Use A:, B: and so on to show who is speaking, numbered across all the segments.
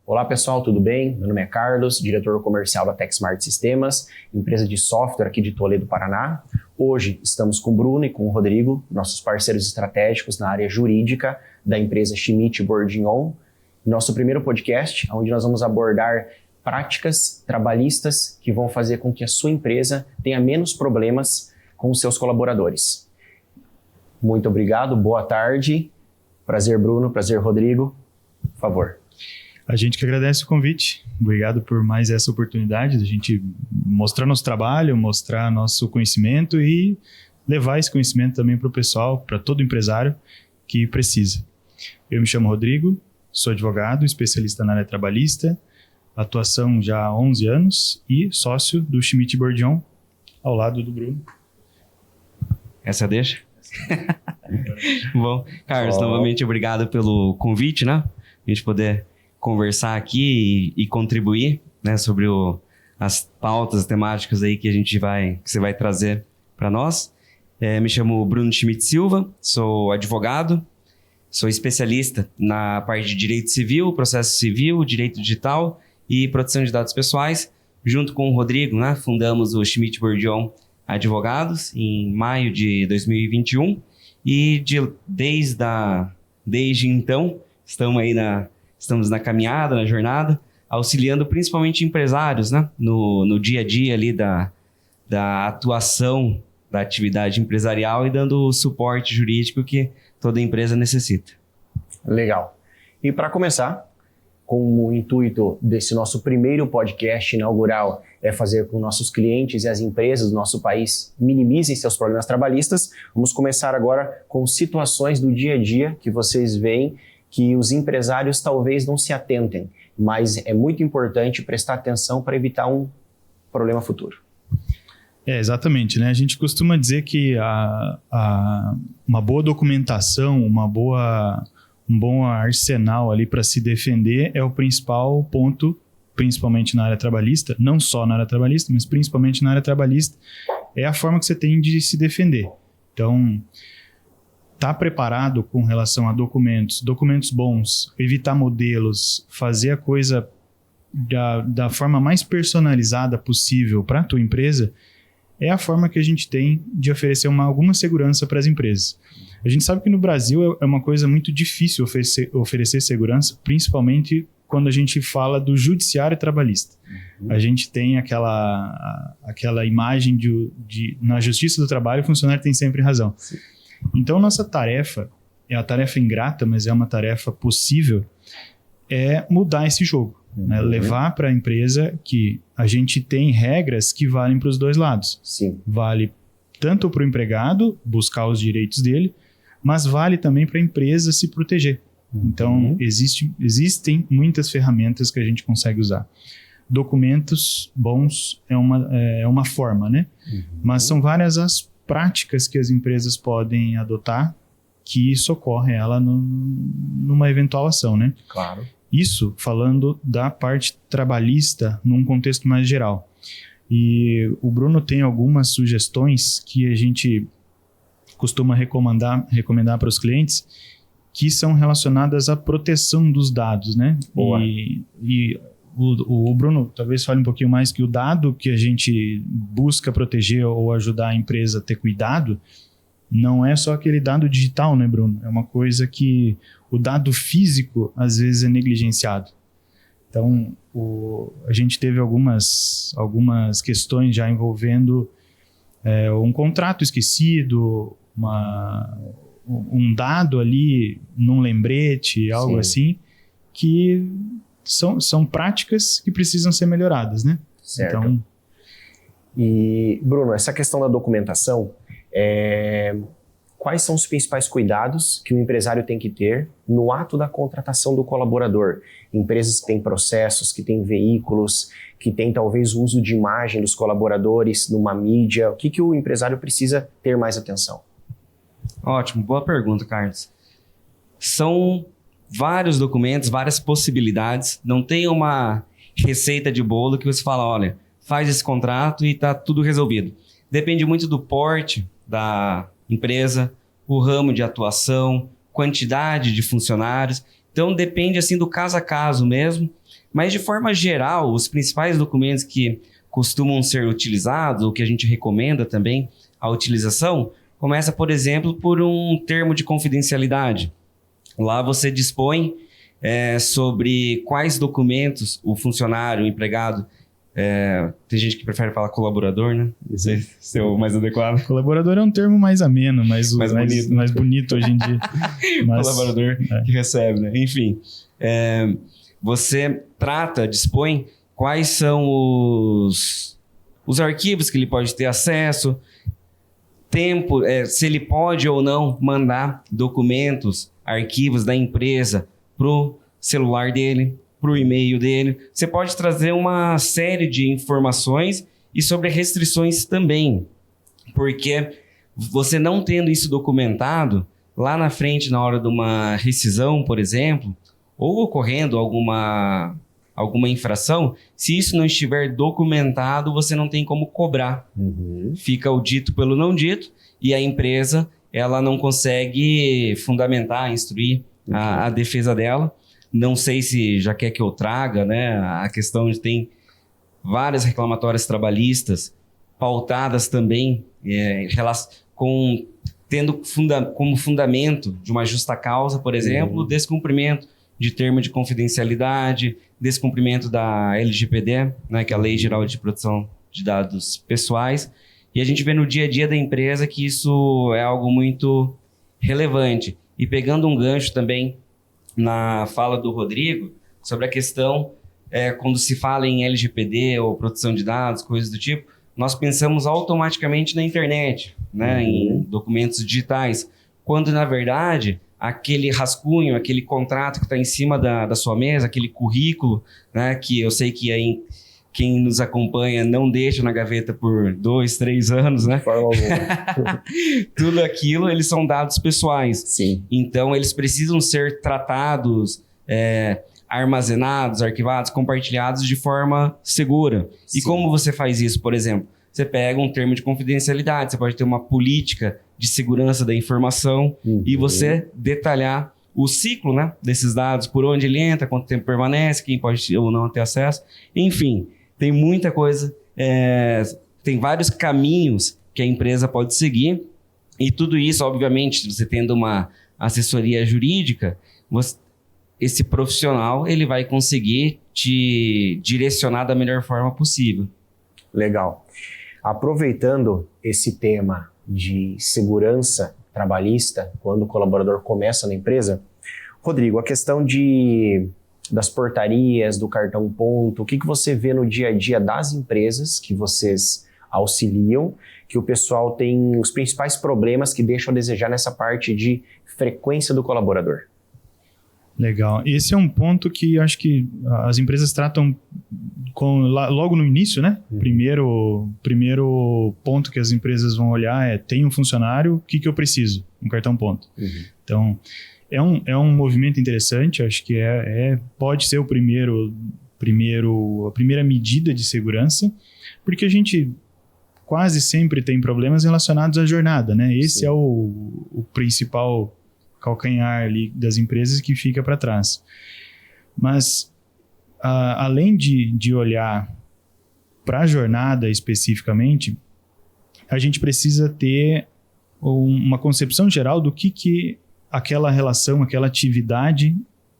A: Olá pessoal, tudo bem? Meu nome é Carlos, diretor comercial da TechSmart Sistemas, empresa de software aqui de Toledo, Paraná. Hoje estamos com o Bruno e com o Rodrigo, nossos parceiros estratégicos na área jurídica da empresa Schmidt Bourguignon. Nosso primeiro podcast, onde nós vamos abordar práticas trabalhistas que vão fazer com que a sua empresa tenha menos problemas com os seus colaboradores. Muito obrigado, boa tarde. Prazer, Bruno, prazer, Rodrigo. Por favor.
B: A gente que agradece o convite. Obrigado por mais essa oportunidade de a gente mostrar nosso trabalho, mostrar nosso conhecimento e levar esse conhecimento também para o pessoal, para todo empresário que precisa. Eu me chamo Rodrigo, sou advogado, especialista na área trabalhista, atuação já há 11 anos e sócio do Schmidt Bourguignon, ao lado do Bruno.
C: Essa deixa? Bom, Carlos, novamente obrigado pelo convite, né? A gente poder conversar aqui e contribuir, né, sobre as pautas, as temáticas aí que você vai trazer para nós. Me chamo Bruno Schmidt Silva, sou advogado, sou especialista na parte de direito civil, processo civil, direito digital e proteção de dados pessoais. Junto com o Rodrigo, né, fundamos o Schmidt Bourguignon Advogados em maio de 2021 e desde então estamos na caminhada, na jornada, auxiliando principalmente empresários, né, no dia a dia ali da atuação da atividade empresarial e dando o suporte jurídico que toda empresa necessita.
A: Legal. E para começar, com o intuito desse nosso primeiro podcast inaugural é fazer com que nossos clientes e as empresas do nosso país minimizem seus problemas trabalhistas, vamos começar agora com situações do dia a dia que vocês veem que os empresários talvez não se atentem, mas é muito importante prestar atenção para evitar um problema futuro.
B: Exatamente, né? A gente costuma dizer que uma boa documentação, um bom arsenal ali para se defender é o principal ponto, principalmente na área trabalhista, não só na área trabalhista, mas principalmente na área trabalhista, é a forma que você tem de se defender. Então, estar preparado com relação a documentos bons, evitar modelos, fazer a coisa da forma mais personalizada possível para a tua empresa, é a forma que a gente tem de oferecer alguma segurança para as empresas. A gente sabe que no Brasil é uma coisa muito difícil oferecer segurança, principalmente quando a gente fala do judiciário trabalhista. A gente tem aquela imagem de na justiça do trabalho o funcionário tem sempre razão. Sim. Então, nossa tarefa, é uma tarefa ingrata, mas é uma tarefa possível, é mudar esse jogo. Né? Levar para a empresa que a gente tem regras que valem para os dois lados.
A: Sim.
B: Vale tanto para o empregado buscar os direitos dele, mas vale também para a empresa se proteger. Então, existem muitas ferramentas que a gente consegue usar. Documentos bons é uma forma, né? Mas são várias as práticas que as empresas podem adotar que socorrem ela numa eventual ação, né?
A: Claro.
B: Isso falando da parte trabalhista num contexto mais geral. E o Bruno tem algumas sugestões que a gente costuma recomendar para os clientes que são relacionadas à proteção dos dados, né?
A: Boa.
B: E o Bruno talvez fale um pouquinho mais que o dado que a gente busca proteger ou ajudar a empresa a ter cuidado não é só aquele dado digital, né, Bruno? É uma coisa que o dado físico às vezes é negligenciado. Então, a gente teve algumas questões já envolvendo um contrato esquecido, um dado ali num lembrete, algo assim, que são práticas que precisam ser melhoradas, né?
A: Certo.
B: Então,
A: e, Bruno, essa questão da documentação, quais são os principais cuidados que o empresário tem que ter no ato da contratação do colaborador? Empresas que têm processos, que têm veículos, que têm talvez o uso de imagem dos colaboradores numa mídia. O que o empresário precisa ter mais atenção?
C: Ótimo, boa pergunta, Carlos. São vários documentos, várias possibilidades. Não tem uma receita de bolo que você fala, olha, faz esse contrato e está tudo resolvido. Depende muito do porte da empresa, o ramo de atuação, quantidade de funcionários. Então, depende assim do caso a caso mesmo. Mas, de forma geral, os principais documentos que costumam ser utilizados, ou que a gente recomenda também a utilização, começa, por exemplo, por um termo de confidencialidade. Lá você dispõe sobre quais documentos o funcionário, o empregado, tem gente que prefere falar colaborador, né? Não sei se é o mais adequado.
B: Colaborador é um termo mais ameno, mais
C: bonito.
B: Mais bonito hoje em dia. Mas,
C: colaborador que recebe, né? Enfim, você dispõe quais são os arquivos que ele pode ter acesso, tempo, se ele pode ou não mandar documentos, arquivos da empresa para o celular dele, para o e-mail dele. Você pode trazer uma série de informações e sobre restrições também, porque você não tendo isso documentado, lá na frente, na hora de uma rescisão, por exemplo, ou ocorrendo alguma infração, se isso não estiver documentado, você não tem como cobrar. Fica o dito pelo não dito e a empresa ela não consegue fundamentar, instruir a defesa dela. Não sei se já quer que eu traga, né? A questão de tem várias reclamatórias trabalhistas pautadas também tendo como fundamento de uma justa causa, por exemplo, o descumprimento de termo de confidencialidade, descumprimento da LGPD, né, que é a Lei Geral de Proteção de Dados Pessoais. E a gente vê no dia a dia da empresa que isso é algo muito relevante. E pegando um gancho também na fala do Rodrigo, sobre a questão, quando se fala em LGPD ou proteção de dados, coisas do tipo, nós pensamos automaticamente na internet, né, em documentos digitais, quando na verdade aquele rascunho, aquele contrato que está em cima da sua mesa, aquele currículo, né, que eu sei que aí quem nos acompanha não deixa na gaveta por 2, 3 anos, né? Tudo aquilo, eles são dados pessoais.
A: Sim.
C: Então, eles precisam ser tratados, armazenados, arquivados, compartilhados de forma segura. Sim. E como você faz isso, por exemplo? Você pega um termo de confidencialidade, você pode ter uma política de segurança da informação e você detalhar o ciclo, né, desses dados, por onde ele entra, quanto tempo permanece, quem pode ou não ter acesso. Enfim, tem muita coisa, tem vários caminhos que a empresa pode seguir e tudo isso, obviamente, você tendo uma assessoria jurídica, esse profissional ele vai conseguir te direcionar da melhor forma possível.
A: Legal. Aproveitando esse tema de segurança trabalhista, quando o colaborador começa na empresa, Rodrigo, a questão das portarias, do cartão ponto, o que você vê no dia a dia das empresas que vocês auxiliam, que o pessoal tem os principais problemas que deixam a desejar nessa parte de frequência do colaborador?
B: Legal. Esse é um ponto que eu acho que as empresas tratam logo no início, né? Primeiro ponto que as empresas vão olhar tem um funcionário, o que eu preciso? Um cartão ponto. Então, é um movimento interessante, acho que pode ser a primeira medida de segurança, porque a gente quase sempre tem problemas relacionados à jornada, né? Esse Sim. é o principal calcanhar ali das empresas que fica para trás. Mas, além de olhar para a jornada especificamente, a gente precisa ter uma concepção geral do que aquela relação, aquela atividade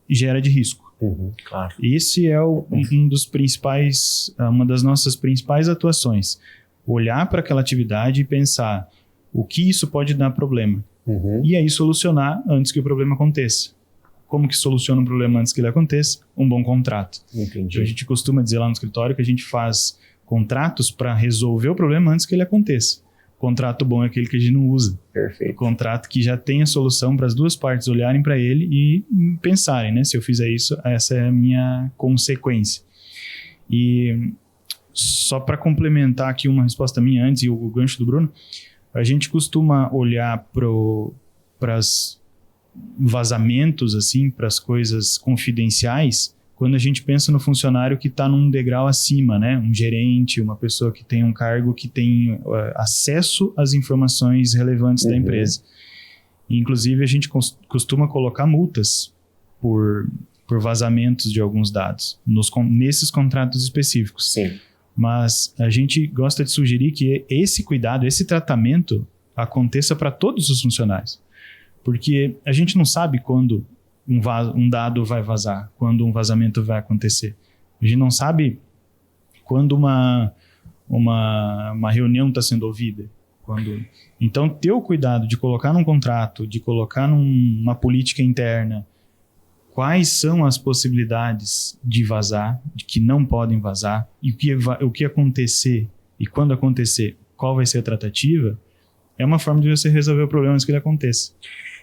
B: gera de risco.
A: Claro.
B: Esse é uma das nossas principais atuações. Olhar para aquela atividade e pensar o que isso pode dar problema. E aí solucionar antes que o problema aconteça. Como que soluciona um problema antes que ele aconteça? Um bom contrato.
A: Entendi.
B: Então, a gente costuma dizer lá no escritório que a gente faz contratos para resolver o problema antes que ele aconteça. Contrato bom é aquele que a gente não usa.
A: Perfeito.
B: Contrato que já tem a solução para as duas partes olharem para ele e pensarem, né? Se eu fizer isso, essa é a minha consequência. E só para complementar aqui uma resposta minha antes e o gancho do Bruno, a gente costuma olhar para os vazamentos, assim, para as coisas confidenciais, quando a gente pensa no funcionário que está num degrau acima, né? Um gerente, uma pessoa que tem um cargo que tem acesso às informações relevantes da empresa. E, inclusive, a gente costuma colocar multas por por vazamentos de alguns dados, nesses contratos específicos.
A: Sim.
B: Mas a gente gosta de sugerir que esse cuidado, esse tratamento aconteça para todos os funcionários. Porque a gente não sabe quando um dado vai vazar, quando um vazamento vai acontecer. A gente não sabe quando uma reunião está sendo ouvida. Então, ter o cuidado de colocar num contrato, de colocar numa política interna, quais são as possibilidades de vazar, de que não podem vazar, e o que acontecer, e quando acontecer, qual vai ser a tratativa, é uma forma de você resolver o problema antes que ele aconteça.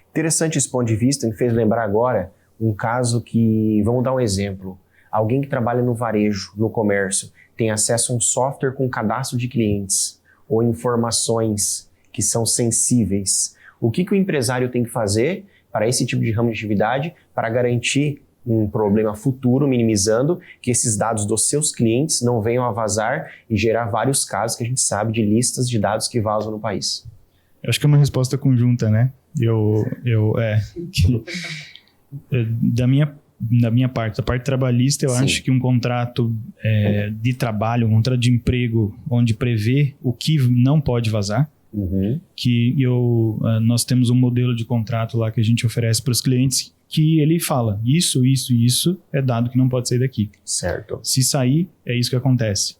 A: Interessante esse ponto de vista, me fez lembrar agora um caso que, vamos dar um exemplo, alguém que trabalha no varejo, no comércio, tem acesso a um software com cadastro de clientes ou informações que são sensíveis. O que o empresário tem que fazer para esse tipo de ramo de atividade para garantir um problema futuro, minimizando que esses dados dos seus clientes não venham a vazar e gerar vários casos que a gente sabe de listas de dados que vazam no país?
B: Eu acho que é uma resposta conjunta, né? Da minha parte, da parte trabalhista, eu acho que um contrato de trabalho, um contrato de emprego, onde prevê o que não pode vazar, que nós temos um modelo de contrato lá que a gente oferece para os clientes, que ele fala, isso é dado que não pode sair daqui.
A: Certo.
B: Se sair, é isso que acontece.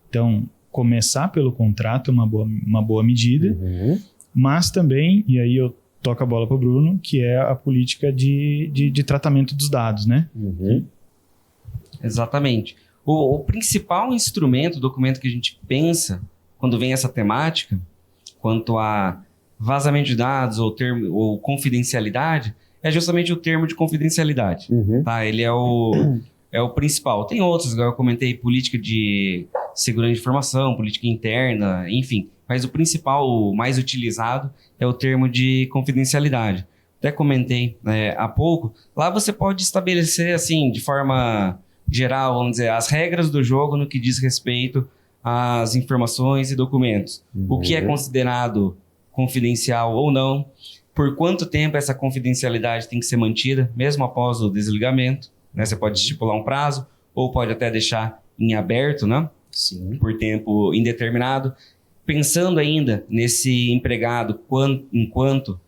B: Então, começar pelo contrato é uma boa medida, mas também, e aí eu toco a bola para o Bruno, que é a política de tratamento dos dados, né?
C: Exatamente. O principal instrumento, documento que a gente pensa quando vem essa temática, quanto a vazamento de dados ou confidencialidade, é justamente o termo de confidencialidade. Tá? Ele é o principal. Tem outros, igual eu comentei, política de segurança de informação, política interna, enfim. Mas o principal, o mais utilizado, é o termo de confidencialidade. Até comentei há pouco. Lá você pode estabelecer, assim, de forma geral, vamos dizer, as regras do jogo no que diz respeito às informações e documentos. O que é considerado confidencial ou não, por quanto tempo essa confidencialidade tem que ser mantida, mesmo após o desligamento, né? Você pode estipular um prazo, ou pode até deixar em aberto, né?
A: Sim.
C: Por tempo indeterminado. Pensando ainda nesse empregado, enquanto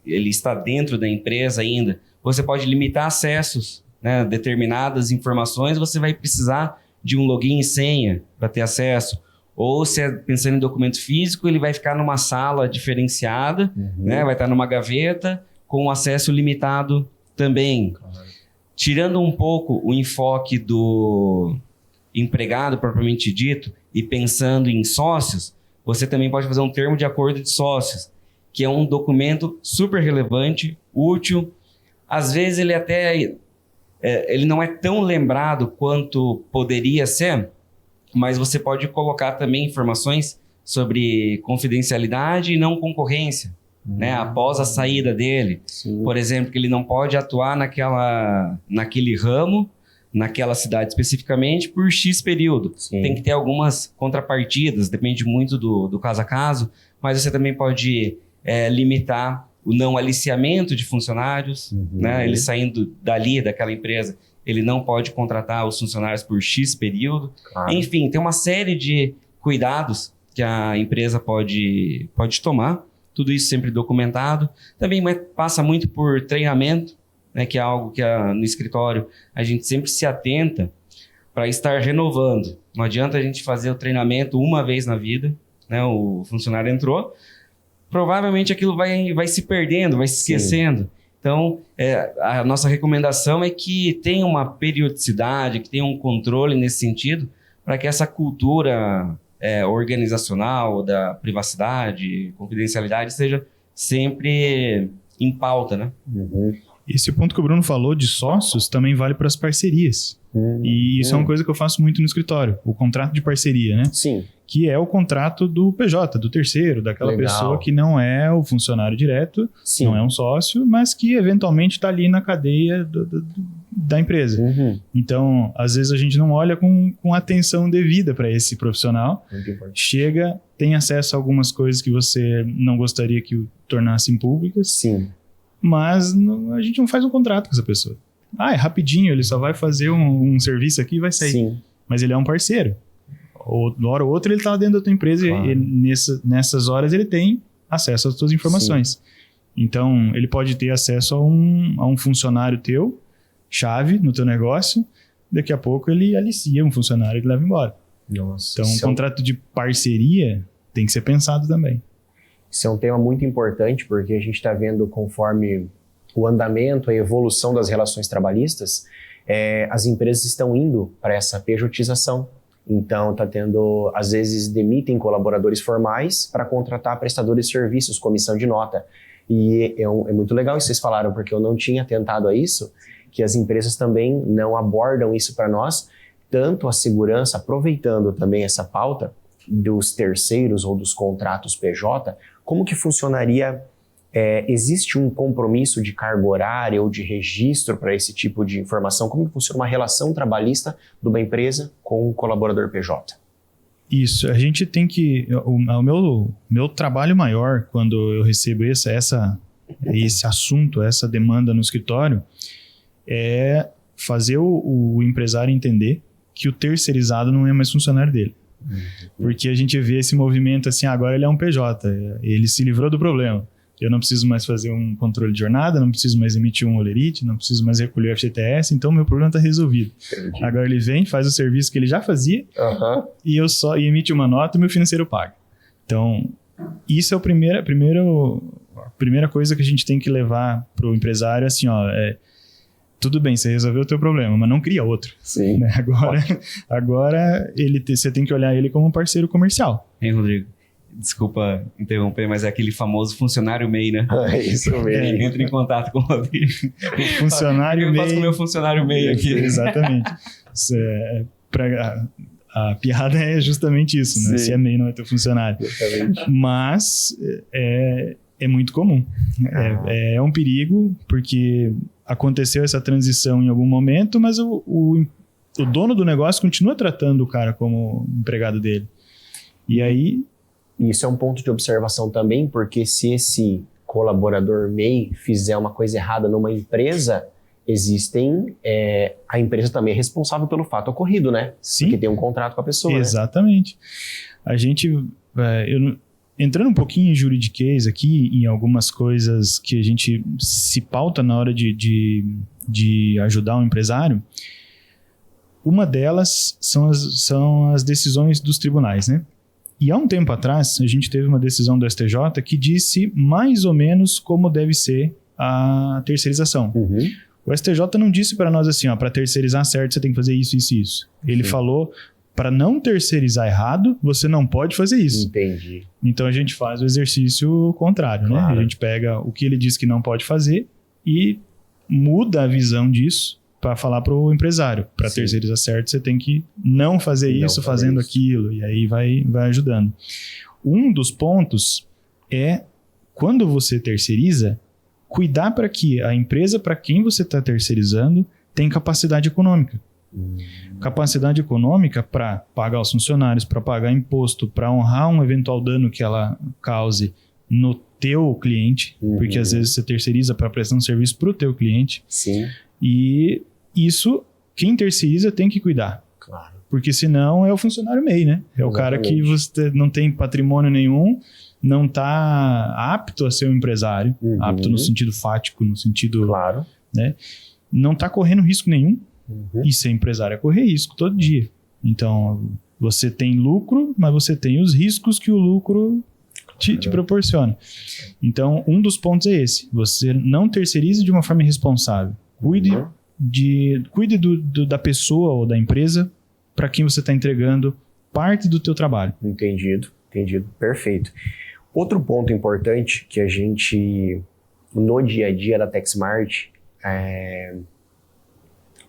C: ele está dentro da empresa ainda, você pode limitar acessos, né? Determinadas informações, você vai precisar de um login e senha para ter acesso. Ou se pensando em documento físico, ele vai ficar numa sala diferenciada, né? Vai estar numa gaveta com acesso limitado também. Claro. Tirando um pouco o enfoque do empregado propriamente dito e pensando em sócios, você também pode fazer um termo de acordo de sócios, que é um documento super relevante, útil. Às vezes ele até ele não é tão lembrado quanto poderia ser, mas você pode colocar também informações sobre confidencialidade e não concorrência, né? Após a saída dele. Sim. Por exemplo, que ele não pode atuar naquele ramo, naquela cidade especificamente, por X período. Sim. Tem que ter algumas contrapartidas, depende muito do caso a caso, mas você também pode limitar o não aliciamento de funcionários, né? Ele saindo daquela empresa, ele não pode contratar os funcionários por X período. Claro. Enfim, tem uma série de cuidados que a empresa pode tomar, tudo isso sempre documentado. Também passa muito por treinamento, né, que é algo que no escritório a gente sempre se atenta para estar renovando. Não adianta a gente fazer o treinamento uma vez na vida, né? O funcionário entrou, provavelmente aquilo vai se perdendo, vai se esquecendo. Sim. Então, a nossa recomendação é que tenha uma periodicidade, que tenha um controle nesse sentido, para que essa cultura organizacional da privacidade, confidencialidade, seja sempre em pauta, né?
B: Esse ponto que o Bruno falou de sócios também vale para as parcerias. E isso é uma coisa que eu faço muito no escritório, o contrato de parceria, né?
A: Sim.
B: Que é o contrato do PJ, do terceiro, daquela pessoa que não é o funcionário direto, sim, não é um sócio, mas que eventualmente está ali na cadeia da empresa. Então, às vezes a gente não olha com atenção devida para esse profissional. Chega, tem acesso a algumas coisas que você não gostaria que o tornassem públicas.
A: Sim.
B: Mas a gente não faz um contrato com essa pessoa. é rapidinho, ele só vai fazer um serviço aqui e vai sair.
A: Sim.
B: Mas ele é um parceiro. Uma hora ou outra ele está dentro da tua empresa
A: Claro.
B: e nessas horas ele tem acesso às tuas informações. Sim. Então, ele pode ter acesso a um funcionário teu, chave no teu negócio, daqui a pouco ele alicia um funcionário e leva embora.
A: Nossa,
B: então, um contrato de parceria tem que ser pensado também.
A: Isso é um tema muito importante, porque a gente está vendo, conforme o andamento, a evolução das relações trabalhistas, as empresas estão indo para essa pejotização. Então, está tendo, às vezes, demitem colaboradores formais para contratar prestadores de serviços, comissão de nota. E é muito legal isso que vocês falaram, porque eu não tinha atentado a isso, que as empresas também não abordam isso para nós, tanto a segurança, aproveitando também essa pauta dos terceiros ou dos contratos PJ, como que funcionaria? Existe um compromisso de carga horária ou de registro para esse tipo de informação? Como que funciona uma relação trabalhista de uma empresa com um colaborador PJ?
B: Isso, a gente tem que... O meu trabalho maior, quando eu recebo esse assunto, essa demanda no escritório, é fazer o empresário entender que o terceirizado não é mais funcionário dele. Porque a gente vê esse movimento assim, agora ele é um PJ, ele se livrou do problema. Eu não preciso mais fazer um controle de jornada, não preciso mais emitir um olerite, não preciso mais recolher o FGTS, então meu problema está resolvido. Entendi. Agora ele vem, faz o serviço que ele já fazia, e eu só emite uma nota e meu financeiro paga. Então, isso é a primeira coisa que a gente tem que levar para o empresário, assim, tudo bem, você resolveu o teu problema, mas não cria outro.
A: Sim.
B: Né? Agora você tem que olhar ele como um parceiro comercial.
C: Hein, Rodrigo? Desculpa interromper, mas é aquele famoso funcionário MEI, né?
A: É isso mesmo.
C: Entra em contato com o Rodrigo.
B: O funcionário MEI.
C: Eu faço com o meu funcionário MEI aqui.
B: Exatamente. A piada é justamente isso, né? Se é MEI, não é teu funcionário.
A: Exatamente.
B: Mas é muito comum. É um perigo, porque aconteceu essa transição em algum momento, mas o dono do negócio continua tratando o cara como empregado dele. E aí...
A: Isso é um ponto de observação também, porque se esse colaborador MEI fizer uma coisa errada numa empresa, a empresa também é responsável pelo fato ocorrido, né?
B: Sim.
A: Porque tem um contrato com a pessoa,
B: Exatamente. Né? A gente... entrando um pouquinho em juridiquês aqui, em algumas coisas que a gente se pauta na hora de ajudar um empresário, uma delas são as decisões dos tribunais, né? E há um tempo atrás, a gente teve uma decisão do STJ que disse mais ou menos como deve ser a terceirização.
A: Uhum.
B: O STJ não disse para nós assim, para terceirizar certo, você tem que fazer isso, isso e isso. Ele falou, para não terceirizar errado, você não pode fazer isso.
A: Entendi.
B: Então a gente faz o exercício contrário,
A: claro.
B: Né? A gente pega o que ele diz que não pode fazer e muda a visão disso para falar para o empresário. Para terceirizar certo, você tem que não fazer isso fazendo aquilo. E aí vai ajudando. Um dos pontos é, quando você terceiriza, cuidar para que a empresa para quem você está terceirizando tem capacidade econômica. Capacidade econômica para pagar os funcionários, para pagar imposto, para honrar um eventual dano que ela cause no teu cliente, porque às vezes você terceiriza para prestar um serviço para o teu cliente.
A: Sim.
B: E isso, quem terceiriza tem que cuidar.
A: Claro.
B: Porque senão é o funcionário MEI, né? É o cara que você não tem patrimônio nenhum, não está apto a ser um empresário, apto no sentido fático, no sentido...
A: Claro.
B: Né? Não está correndo risco nenhum, e ser empresário é correr risco todo dia. Então, você tem lucro, mas você tem os riscos que o lucro te proporciona. Então, um dos pontos é esse. Você não terceirize de uma forma irresponsável. Cuide da pessoa ou da empresa para quem você está entregando parte do teu trabalho.
A: Entendido. Perfeito. Outro ponto importante que a gente, no dia a dia da TechSmart,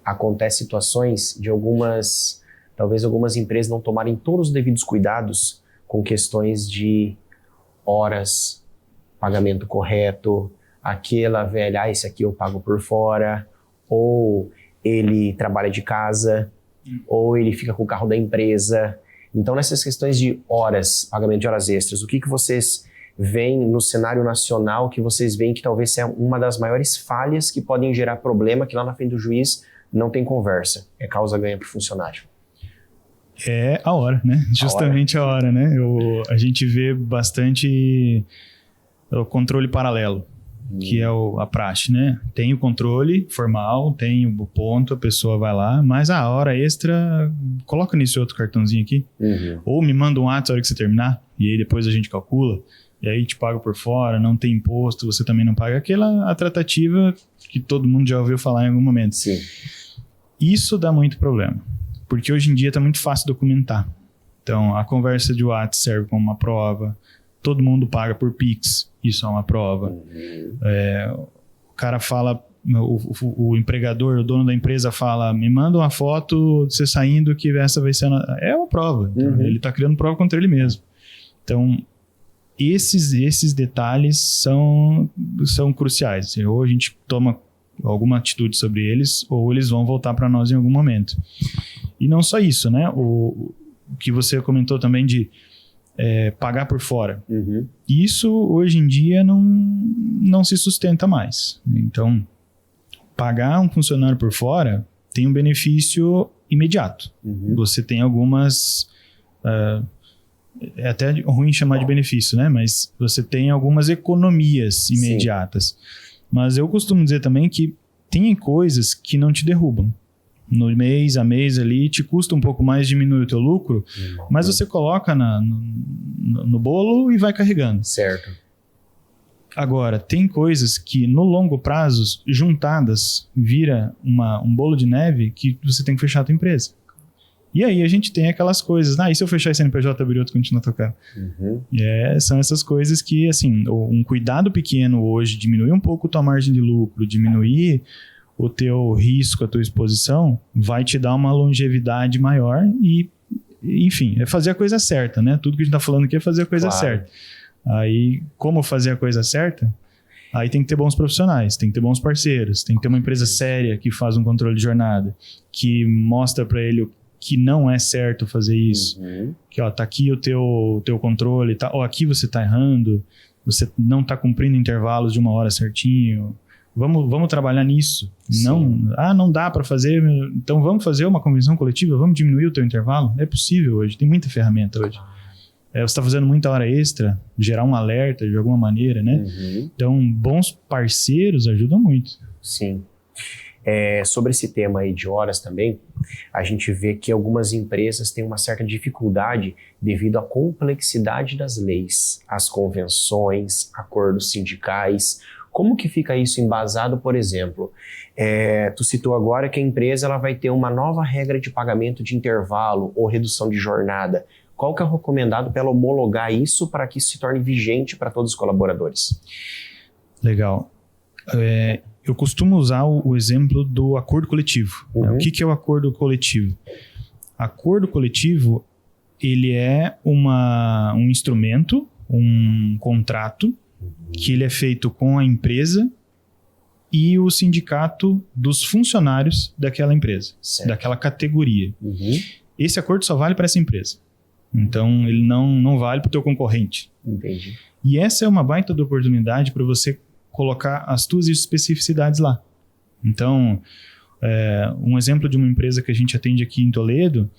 A: acontece situações de talvez algumas empresas não tomarem todos os devidos cuidados com questões de horas, pagamento correto, aquela velha, esse aqui eu pago por fora, ou ele trabalha de casa, ou ele fica com o carro da empresa. Então, nessas questões de horas, pagamento de horas extras, o que vocês vem no cenário nacional que vocês veem que talvez seja uma das maiores falhas que podem gerar problema, que lá na frente do juiz não tem conversa, é causa ganha para o funcionário?
B: É a hora, né? Justamente a hora, né? A gente vê bastante o controle paralelo, que é a praxe, né? Tem o controle formal, tem o ponto, a pessoa vai lá, mas a hora extra, coloca nesse outro cartãozinho aqui, ou me manda um ato na hora que você terminar, e aí depois a gente calcula, e aí te paga por fora, não tem imposto, você também não paga. A tratativa que todo mundo já ouviu falar em algum momento.
A: Sim.
B: Isso dá muito problema, porque hoje em dia está muito fácil documentar. Então, a conversa de WhatsApp serve como uma prova, todo mundo paga por Pix, isso é uma prova. O cara fala, o empregador, o dono da empresa fala, me manda uma foto de você saindo que essa vai ser... É uma prova. Então, ele está criando prova contra ele mesmo. Então, esses detalhes são cruciais. Ou a gente toma alguma atitude sobre eles, ou eles vão voltar para nós em algum momento. E não só isso, né? O que você comentou também de pagar por fora. Isso, hoje em dia, não se sustenta mais. Então, pagar um funcionário por fora tem um benefício imediato. Você tem algumas... é até ruim chamar de benefício, né? Mas você tem algumas economias imediatas. Sim. Mas eu costumo dizer também que tem coisas que não te derrubam. No mês a mês ali, te custa um pouco mais diminuir o teu lucro, mas você coloca no bolo e vai carregando.
A: Certo.
B: Agora, tem coisas que no longo prazo, juntadas, vira um bolo de neve que você tem que fechar a tua empresa. E aí a gente tem aquelas coisas, e se eu fechar esse CNPJ, abrir outro, continua tocando? São essas coisas que, assim, um cuidado pequeno hoje, diminuir um pouco a tua margem de lucro, diminuir o teu risco, a tua exposição, vai te dar uma longevidade maior e, enfim, é fazer a coisa certa, né? Tudo que a gente está falando aqui é fazer a coisa certa. Aí, como fazer a coisa certa? Aí tem que ter bons profissionais, tem que ter bons parceiros, tem que ter uma empresa séria que faz um controle de jornada, que mostra para ele que não é certo fazer isso. Que, tá aqui o teu controle, aqui você tá errando, você não tá cumprindo intervalos de 1 hora certinho. Vamos trabalhar nisso. Não dá para fazer, então vamos fazer uma convenção coletiva, vamos diminuir o teu intervalo? É possível hoje, tem muita ferramenta hoje. Você está fazendo muita hora extra, gerar um alerta de alguma maneira, né? Então, bons parceiros ajudam muito.
A: Sim. Sobre esse tema aí de horas também, a gente vê que algumas empresas têm uma certa dificuldade devido à complexidade das leis, as convenções, acordos sindicais. Como que fica isso embasado, por exemplo? Tu citou agora que a empresa ela vai ter uma nova regra de pagamento de intervalo ou redução de jornada. Qual que é o recomendado para ela homologar isso para que isso se torne vigente para todos os colaboradores?
B: Legal. Eu costumo usar o exemplo do acordo coletivo. O que é o acordo coletivo? Acordo coletivo, ele é um instrumento, um contrato, que ele é feito com a empresa e o sindicato dos funcionários daquela empresa, daquela categoria. Esse acordo só vale para essa empresa. Então, ele não vale para o teu concorrente.
A: Entendi.
B: E essa é uma baita de oportunidade para você colocar as tuas especificidades lá. Então, um exemplo de uma empresa que a gente atende aqui em Toledo,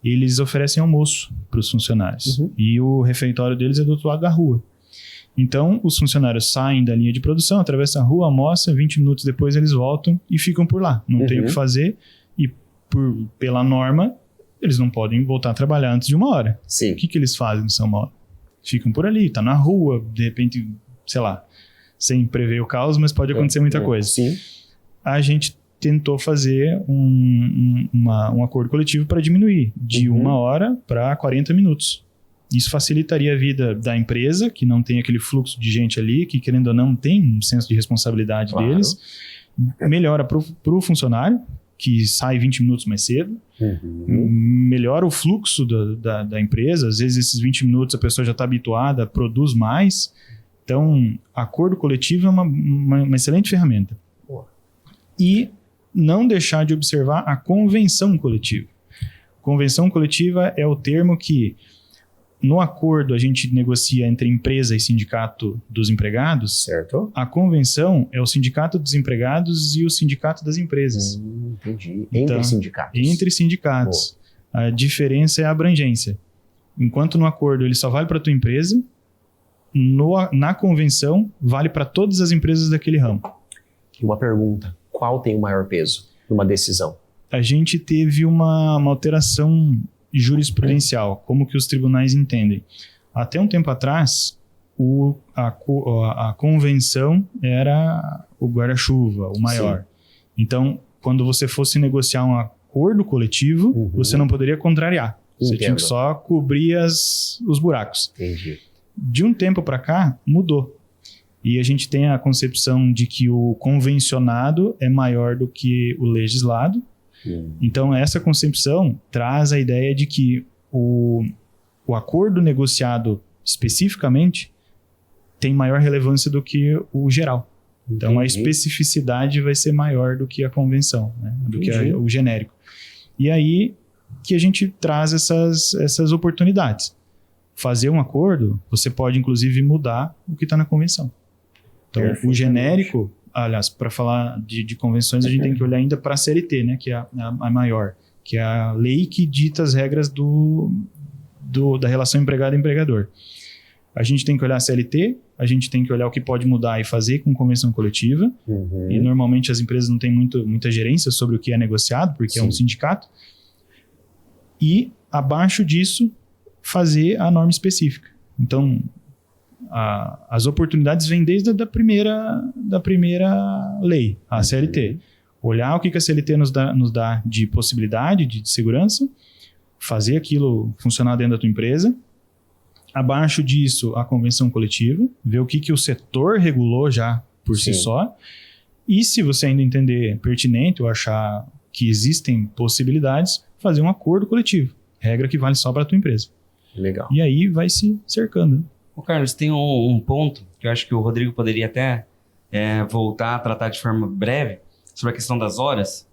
B: eles oferecem almoço para os funcionários. E o refeitório deles é do outro lado da rua. Então, os funcionários saem da linha de produção, atravessam a rua, almoçam, 20 minutos depois eles voltam e ficam por lá. Não tem o que fazer e, pela norma, eles não podem voltar a trabalhar antes de 1 hora.
A: Sim.
B: O que eles fazem nessa 1 hora? Ficam por ali, tá na rua, de repente, sei lá, sem prever o caos, mas pode acontecer muita coisa.
A: Sim.
B: A gente tentou fazer um acordo coletivo para diminuir de 1 hora para 40 minutos. Isso facilitaria a vida da empresa, que não tem aquele fluxo de gente ali, que querendo ou não tem um senso de responsabilidade deles. Melhora para o funcionário, que sai 20 minutos mais cedo. Melhora o fluxo da empresa. Às vezes esses 20 minutos a pessoa já está habituada, produz mais. Então, acordo coletivo é uma excelente ferramenta. E não deixar de observar a convenção coletiva. Convenção coletiva é o termo que no acordo a gente negocia entre empresa e sindicato dos empregados.
A: Certo.
B: A convenção é o sindicato dos empregados e o sindicato das empresas.
A: Entendi.
B: Então,
A: Entre sindicatos.
B: Entre sindicatos. A diferença é a abrangência. Enquanto no acordo ele só vale para a tua empresa, na convenção vale para todas as empresas daquele ramo.
A: E uma pergunta, qual tem o maior peso numa decisão?
B: A gente teve uma alteração jurisprudencial, como que os tribunais entendem. Até um tempo atrás, a convenção era o guarda-chuva, o maior. Sim. Então, quando você fosse negociar um acordo coletivo, você não poderia contrariar. Você tinha que só cobrir os buracos.
A: Entendi.
B: De um tempo para cá, mudou. E a gente tem a concepção de que o convencionado é maior do que o legislado. Então, essa concepção traz a ideia de que o acordo negociado especificamente tem maior relevância do que o geral. Então, a especificidade vai ser maior do que a convenção, né? Do que o genérico. E aí que a gente traz essas oportunidades. Fazer um acordo, você pode, inclusive, mudar o que está na convenção. Então, o genérico... Aliás, para falar de convenções, a gente tem que olhar ainda para a CLT, né, que é a maior, que é a lei que dita as regras da relação empregado-empregador. A gente tem que olhar a CLT, a gente tem que olhar o que pode mudar e fazer com convenção coletiva, e normalmente as empresas não têm muita gerência sobre o que é negociado, porque é um sindicato, e abaixo disso, fazer a norma específica. Então, as oportunidades vêm desde da primeira lei, a CLT. Olhar o que a CLT nos dá de possibilidade, de segurança, fazer aquilo funcionar dentro da tua empresa. Abaixo disso, a convenção coletiva, ver o que o setor regulou já por si só. E se você ainda entender pertinente ou achar que existem possibilidades, fazer um acordo coletivo. Regra que vale só para a tua empresa.
A: Legal.
B: E aí vai se cercando.
C: Ô Carlos, tem um ponto que eu acho que o Rodrigo poderia até voltar a tratar de forma breve sobre a questão das horas.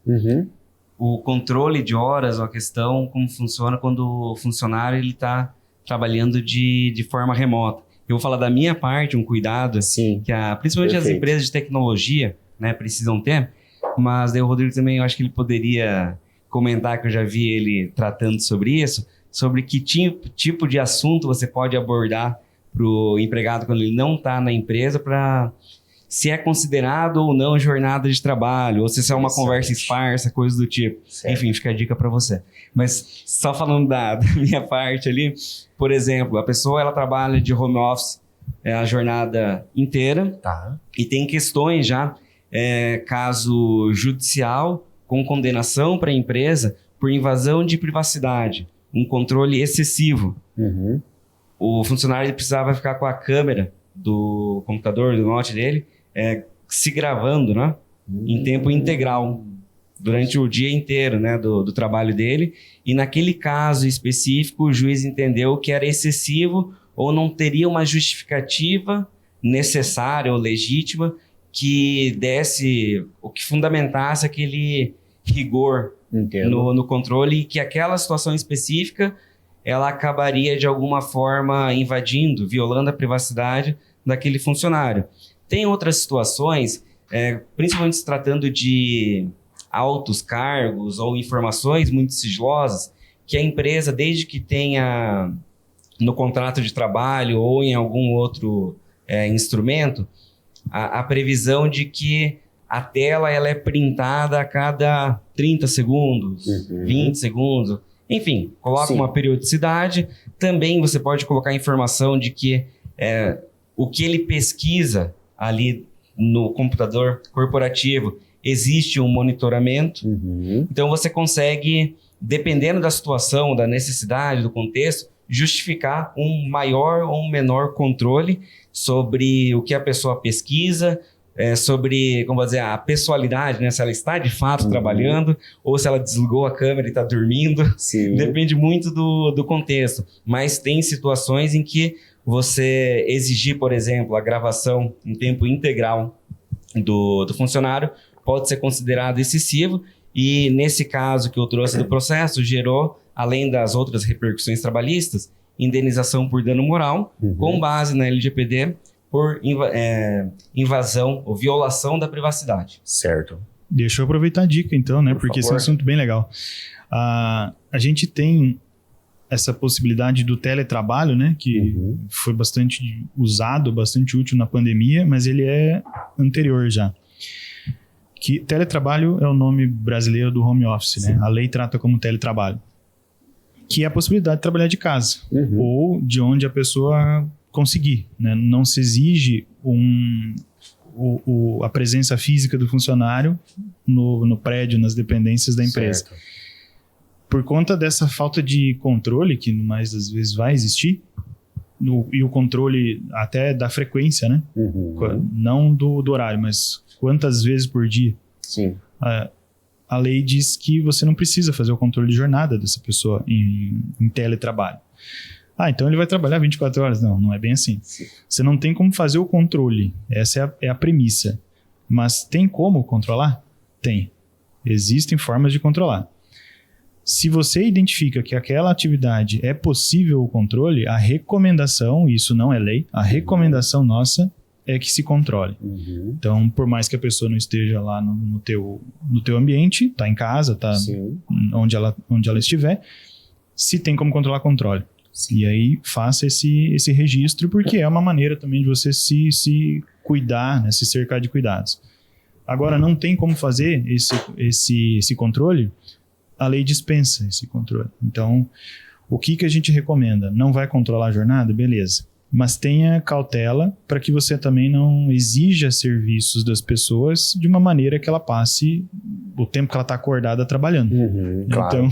C: O controle de horas, ou a questão como funciona quando o funcionário está trabalhando de forma remota. Eu vou falar da minha parte, um cuidado que principalmente as empresas de tecnologia, né, precisam ter, mas daí o Rodrigo também, eu acho que ele poderia comentar, que eu já vi ele tratando sobre isso, sobre que tipo de assunto você pode abordar para o empregado quando ele não está na empresa, para se é considerado ou não jornada de trabalho, ou se é uma conversa esparsa, coisa do tipo. Certo. Enfim, fica a dica para você. Mas só falando da minha parte ali, por exemplo, a pessoa ela trabalha de home office a jornada inteira, e tem questões já, caso judicial, com condenação para a empresa por invasão de privacidade, um controle excessivo. O funcionário ele precisava ficar com a câmera do computador, do note dele, se gravando, né? Em tempo integral, durante o dia inteiro, né? Do trabalho dele. E naquele caso específico, o juiz entendeu que era excessivo ou não teria uma justificativa necessária ou legítima que desse, ou que fundamentasse aquele rigor no controle, e que aquela situação específica ela acabaria de alguma forma invadindo, violando a privacidade daquele funcionário. Tem outras situações, principalmente se tratando de altos cargos ou informações muito sigilosas, que a empresa, desde que tenha no contrato de trabalho ou em algum outro instrumento, a previsão de que a tela ela é printada a cada 30 segundos, 20 segundos. Enfim, coloca uma periodicidade. Também você pode colocar informação de que o que ele pesquisa ali no computador corporativo, existe um monitoramento. Então você consegue, dependendo da situação, da necessidade, do contexto, justificar um maior ou um menor controle sobre o que a pessoa pesquisa, sobre, como vou dizer, a pessoalidade, né? Se ela está de fato trabalhando ou se ela desligou a câmera e está dormindo. Depende muito do contexto. Mas tem situações em que você exigir, por exemplo, a gravação em tempo integral do funcionário pode ser considerado excessivo, e nesse caso que eu trouxe do processo, gerou, além das outras repercussões trabalhistas, indenização por dano moral, com base na LGPD, por invasão ou violação da privacidade.
A: Certo.
B: Deixa eu aproveitar a dica, então, né? Porque esse é um assunto bem legal. A gente tem essa possibilidade do teletrabalho, né? Que foi bastante usado, bastante útil na pandemia, mas ele é anterior já. Que teletrabalho é o nome brasileiro do home office, né? A lei trata como teletrabalho. Que é a possibilidade de trabalhar de casa ou de onde a pessoa conseguir, né? Não se exige a presença física do funcionário no prédio, nas dependências da empresa. Certo. Por conta dessa falta de controle, que mais das vezes vai existir, e o controle até da frequência, né? Não do horário, mas quantas vezes por dia.
A: Sim.
B: A lei diz que você não precisa fazer o controle de jornada dessa pessoa em teletrabalho. Então ele vai trabalhar 24 horas. Não é bem assim. Sim. Você não tem como fazer o controle. Essa é a premissa. Mas tem como controlar? Tem. Existem formas de controlar. Se você identifica que aquela atividade é possível o controle, a recomendação, isso não é lei, a recomendação nossa é que se controle. Então, por mais que a pessoa não esteja lá no teu ambiente, está em casa, está onde ela estiver, se tem como controlar, controle. Sim. E aí, faça esse registro, porque é uma maneira também de você se cuidar, né, se cercar de cuidados. Agora, não tem como fazer esse controle, a lei dispensa esse controle. Então, o que a gente recomenda? Não vai controlar a jornada? Beleza. Mas tenha cautela para que você também não exija serviços das pessoas de uma maneira que ela passe o tempo que ela está acordada trabalhando.
A: Claro.
B: Então,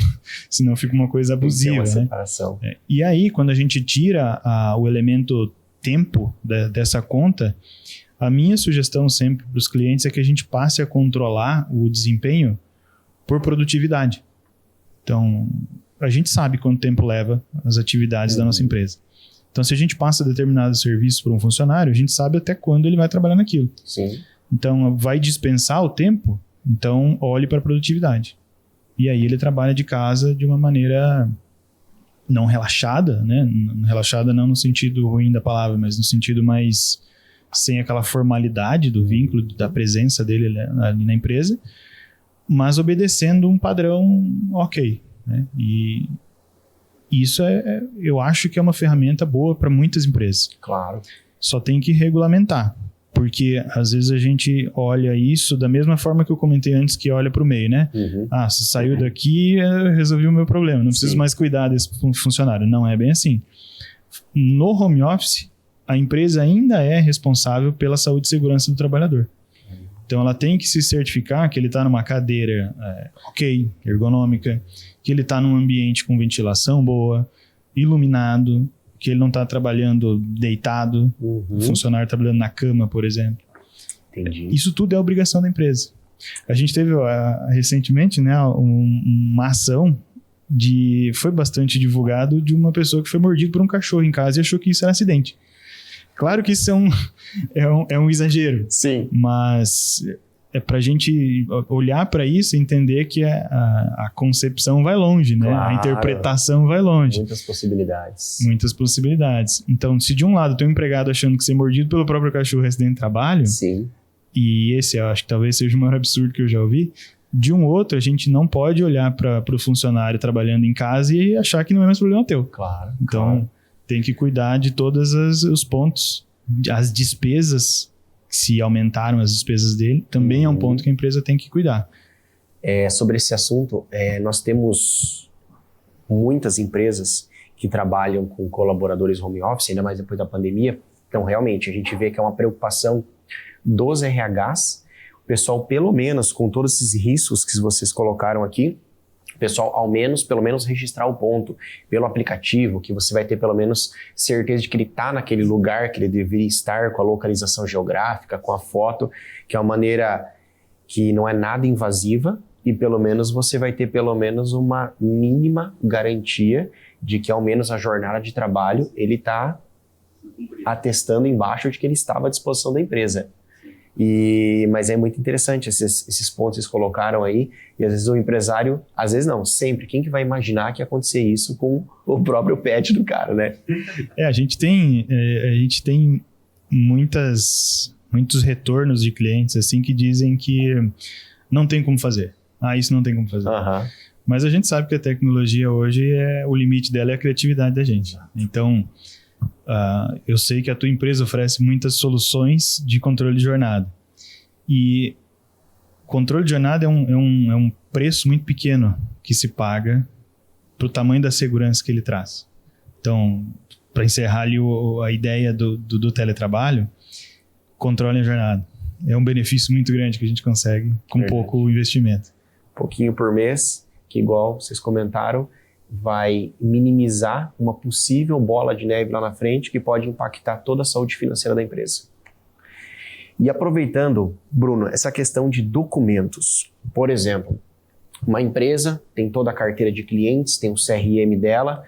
B: senão fica uma coisa abusiva.
A: Tem que ter uma
B: né?
A: separação.
B: E aí, quando a gente tira o elemento tempo dessa conta, a minha sugestão sempre para os clientes é que a gente passe a controlar o desempenho por produtividade. Então, a gente sabe quanto tempo leva as atividades da nossa empresa. Então, se a gente passa determinados serviços para um funcionário, a gente sabe até quando ele vai trabalhar naquilo.
A: Sim.
B: Então, vai dispensar o tempo? Então, olhe para a produtividade. E aí ele trabalha de casa de uma maneira não relaxada, né? Relaxada não no sentido ruim da palavra, mas no sentido mais sem aquela formalidade do vínculo, da presença dele ali na empresa, mas obedecendo um padrão ok, né? E isso eu acho que é uma ferramenta boa para muitas empresas.
A: Claro.
B: Só tem que regulamentar, porque às vezes a gente olha isso da mesma forma que eu comentei antes, que olha para o meio, né? Você saiu daqui, resolvi o meu problema, não preciso mais cuidar desse funcionário. Não é bem assim. No home office, a empresa ainda é responsável pela saúde e segurança do trabalhador. Então, ela tem que se certificar que ele está numa cadeira ergonômica, que ele está num ambiente com ventilação boa, iluminado, que ele não está trabalhando deitado, o funcionário trabalhando na cama, por exemplo.
A: Entendi.
B: Isso tudo é obrigação da empresa. A gente teve recentemente, né, uma ação foi bastante divulgado de uma pessoa que foi mordida por um cachorro em casa e achou que isso era acidente. Claro que isso é um exagero.
A: Sim.
B: Mas é pra gente olhar para isso e entender que a concepção vai longe, né?
A: Claro.
B: A interpretação vai longe.
A: Muitas possibilidades.
B: Muitas possibilidades. Então, se de um lado tem um empregado achando que ser mordido pelo próprio cachorro é acidente de trabalho,
A: sim,
B: e esse eu acho que talvez seja o maior absurdo que eu já ouvi, de um outro a gente não pode olhar para o funcionário trabalhando em casa e achar que não é mais problema teu.
A: Claro.
B: Então, tem que cuidar de todos os pontos. As despesas, se aumentaram as despesas dele, também é um ponto que a empresa tem que cuidar.
A: Sobre esse assunto, nós temos muitas empresas que trabalham com colaboradores home office, ainda mais depois da pandemia. Então, realmente, a gente vê que é uma preocupação dos RHs. O pessoal, pelo menos, com todos esses riscos que vocês colocaram aqui, o pessoal, pelo menos registrar o ponto pelo aplicativo, que você vai ter pelo menos certeza de que ele está naquele lugar que ele deveria estar, com a localização geográfica, com a foto, que é uma maneira que não é nada invasiva, e pelo menos você vai ter pelo menos uma mínima garantia de que ao menos a jornada de trabalho ele está atestando embaixo de que ele estava à disposição da empresa. Mas é muito interessante esses pontos que vocês colocaram aí, e às vezes o empresário, às vezes não, sempre, quem que vai imaginar que ia acontecer isso com o próprio pet do cara, né?
B: A gente tem muitos retornos de clientes assim que dizem que não tem como fazer. Isso não tem como fazer.
A: Uhum.
B: Mas a gente sabe que a tecnologia hoje, o limite dela é a criatividade da gente. Então, eu sei que a tua empresa oferece muitas soluções de controle de jornada. E controle de jornada é um preço muito pequeno que se paga para o tamanho da segurança que ele traz. Então, para encerrar ali a ideia do teletrabalho, controle de jornada. É um benefício muito grande que a gente consegue com pouco investimento.
A: Pouquinho por mês, que igual vocês comentaram, vai minimizar uma possível bola de neve lá na frente que pode impactar toda a saúde financeira da empresa. E aproveitando, Bruno, essa questão de documentos. Por exemplo, uma empresa tem toda a carteira de clientes, tem o CRM dela,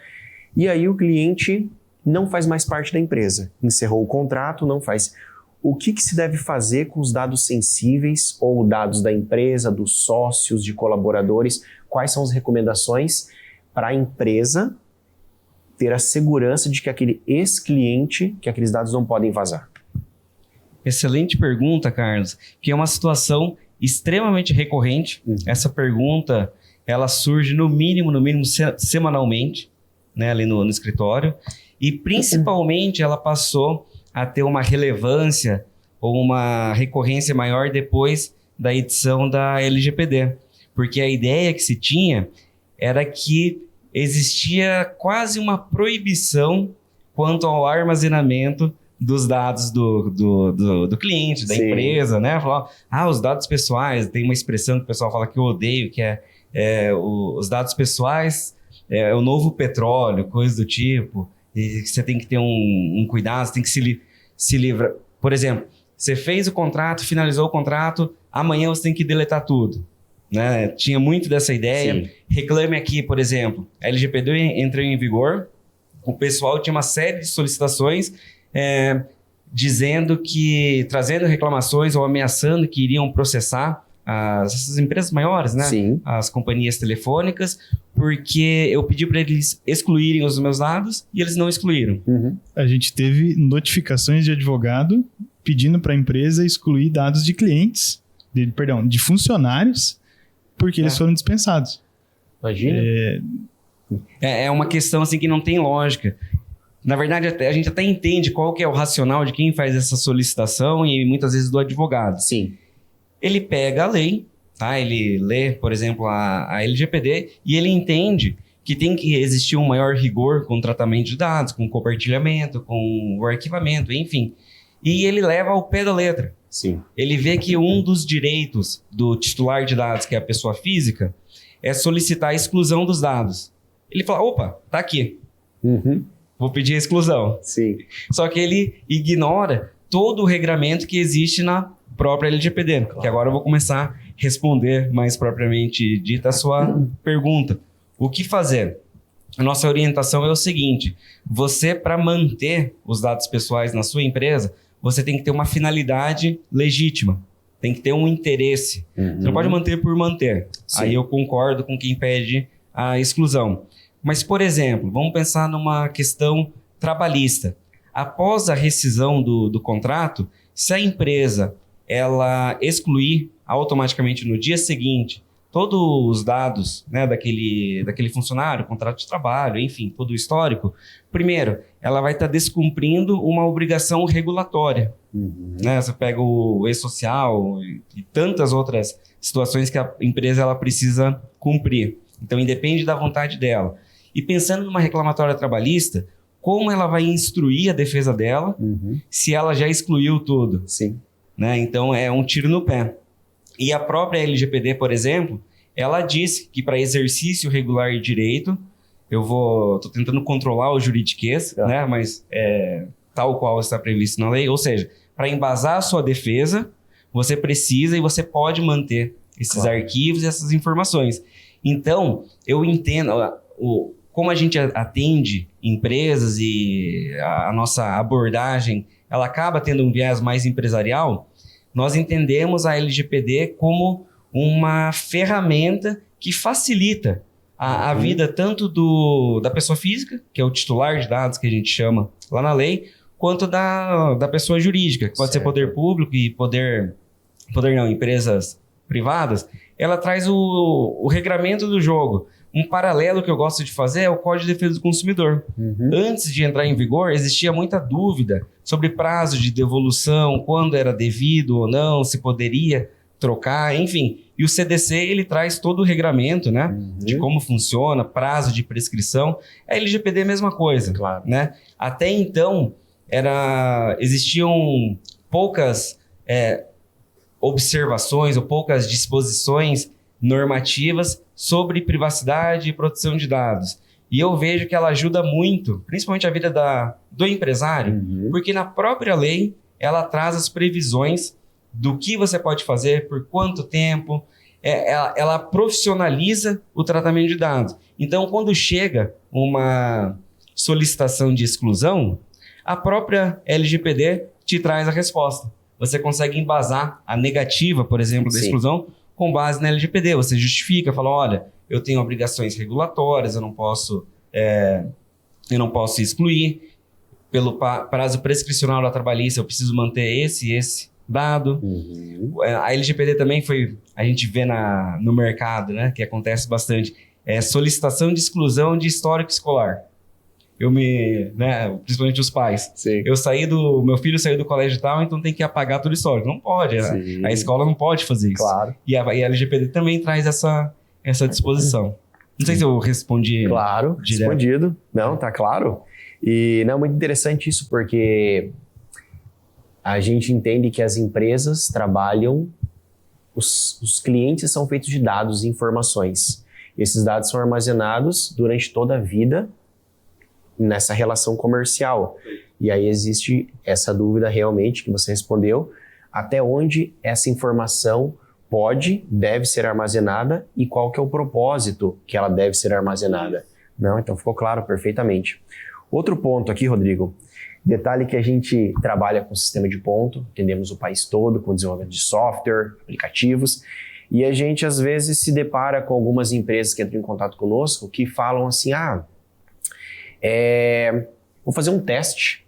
A: e aí o cliente não faz mais parte da empresa. Encerrou o contrato, não faz. O que se deve fazer com os dados sensíveis ou dados da empresa, dos sócios, de colaboradores? Quais são as recomendações para a empresa ter a segurança de que aquele ex-cliente, que aqueles dados não podem vazar?
C: Excelente pergunta, Carlos, que é uma situação extremamente recorrente. Essa pergunta, ela surge no mínimo semanalmente, né, ali no escritório, e principalmente ela passou a ter uma relevância ou uma recorrência maior depois da edição da LGPD, porque a ideia que se tinha era que existia quase uma proibição quanto ao armazenamento dos dados do cliente, da empresa, né? Falar, os dados pessoais, tem uma expressão que o pessoal fala que eu odeio, que os dados pessoais é o novo petróleo, coisa do tipo, e você tem que ter um cuidado, você tem que se livrar. Por exemplo, você fez o contrato, finalizou o contrato, amanhã você tem que deletar tudo. Né? Tinha muito dessa ideia. Sim. Reclame Aqui, por exemplo, a LGPD entrou em vigor, o pessoal tinha uma série de solicitações trazendo reclamações ou ameaçando que iriam processar essas empresas maiores, né?
A: Sim.
C: As companhias telefônicas, porque eu pedi para eles excluírem os meus dados e eles não excluíram.
B: Uhum. A gente teve notificações de advogado pedindo para a empresa excluir dados de clientes, de funcionários, porque eles foram dispensados.
A: Imagina.
C: É uma questão assim que não tem lógica. Na verdade, a gente até entende qual que é o racional de quem faz essa solicitação e muitas vezes do advogado.
A: Sim.
C: Ele pega a lei, tá? Ele lê, por exemplo, a LGPD e ele entende que tem que existir um maior rigor com o tratamento de dados, com o compartilhamento, com o arquivamento, enfim. E ele leva ao pé da letra.
A: Sim.
C: Ele vê que um dos direitos do titular de dados, que é a pessoa física, é solicitar a exclusão dos dados. Ele fala, opa, tá aqui.
A: Uhum.
C: Vou pedir a exclusão.
A: Sim.
C: Só que ele ignora todo o regramento que existe na própria LGPD, que agora eu vou começar a responder mais propriamente dita a sua pergunta. O que fazer? A nossa orientação é o seguinte, você, para manter os dados pessoais na sua empresa, você tem que ter uma finalidade legítima, tem que ter um interesse. Uhum. Você não pode manter por manter. Sim. Aí eu concordo com quem pede a exclusão. Mas, por exemplo, vamos pensar numa questão trabalhista. Após a rescisão do contrato, se a empresa ela excluir automaticamente no dia seguinte todos os dados, né, daquele funcionário, contrato de trabalho, enfim, todo o histórico, primeiro, ela vai estar descumprindo uma obrigação regulatória.
A: Uhum.
C: Né? Você pega o e-social e tantas outras situações que a empresa ela precisa cumprir. Então, independe da vontade dela. E pensando numa reclamatória trabalhista, como ela vai instruir a defesa dela se ela já excluiu tudo?
A: Sim.
C: Né? Então, é um tiro no pé. E a própria LGPD, por exemplo, ela diz que para exercício regular de direito, estou tentando controlar o juridiquês, né? Mas tal qual está previsto na lei, ou seja, para embasar a sua defesa, você precisa e você pode manter esses arquivos e essas informações. Então, eu entendo como a gente atende empresas e a nossa abordagem, ela acaba tendo um viés mais empresarial. nós entendemos a LGPD como uma ferramenta que facilita a vida tanto da pessoa física, que é o titular de dados que a gente chama lá na lei, quanto da pessoa jurídica, que pode ser poder público e empresas privadas. Ela traz o regramento do jogo. Um paralelo que eu gosto de fazer é o Código de Defesa do Consumidor. Antes de entrar em vigor, existia muita dúvida sobre prazo de devolução, quando era devido ou não, se poderia trocar, enfim. E o CDC, ele traz todo o regramento, né? De como funciona, prazo de prescrição. A LGPD é a mesma coisa,
A: Claro.
C: né? Até então, existiam poucas observações ou poucas disposições normativas sobre privacidade e proteção de dados. E eu vejo que ela ajuda muito, principalmente a vida do empresário, porque na própria lei ela traz as previsões do que você pode fazer, por quanto tempo, ela profissionaliza o tratamento de dados. Então, quando chega uma solicitação de exclusão, a própria LGPD te traz a resposta. Você consegue embasar a negativa, por exemplo, da exclusão, com base na LGPD. Você justifica, fala, olha, eu tenho obrigações regulatórias, eu não posso excluir. Pelo prazo prescricional da trabalhista, eu preciso manter esse dado. A LGPD também a gente vê no mercado, né, que acontece bastante, solicitação de exclusão de histórico escolar. Principalmente os pais.
A: Sim.
C: Meu filho saiu do colégio tal, então tem que apagar tudo histórico. Não pode, a escola não pode fazer isso.
A: Claro.
C: E a LGPD também traz essa disposição. Não sei se eu respondi.
A: Claro,
C: direto.
A: respondido. Não, tá claro. E não é muito interessante isso, porque a gente entende que as empresas trabalham, os clientes são feitos de dados e informações. Esses dados são armazenados durante toda a vida nessa relação comercial. E aí existe essa dúvida realmente que você respondeu, até onde essa informação deve ser armazenada e qual que é o propósito que ela deve ser armazenada. Não, então ficou claro perfeitamente. Outro ponto aqui, Rodrigo, detalhe que a gente trabalha com sistema de ponto, atendemos o país todo com desenvolvimento de software, aplicativos, e a gente às vezes se depara com algumas empresas que entram em contato conosco que falam assim, vou fazer um teste,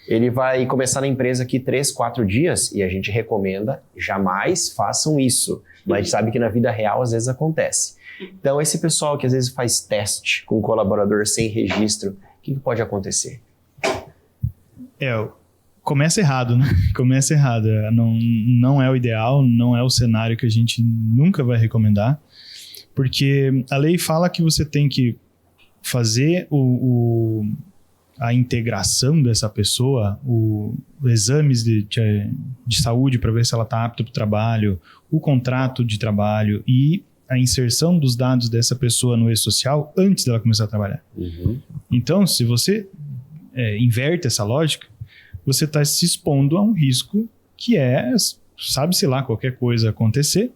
A: ele vai começar na empresa aqui 3, 4 dias e a gente recomenda, jamais façam isso, mas a gente sabe que na vida real às vezes acontece. Então esse pessoal que às vezes faz teste com um colaborador sem registro, o que pode acontecer?
B: Começa errado, né? Começa errado. Não é o ideal, não é o cenário que a gente nunca vai recomendar, porque a lei fala que você tem que fazer a integração dessa pessoa, exames de saúde para ver se ela está apta para o trabalho, o contrato de trabalho e a inserção dos dados dessa pessoa no e-social antes dela começar a trabalhar. Então, se você inverte essa lógica, você está se expondo a um risco que sabe-se lá, qualquer coisa acontecer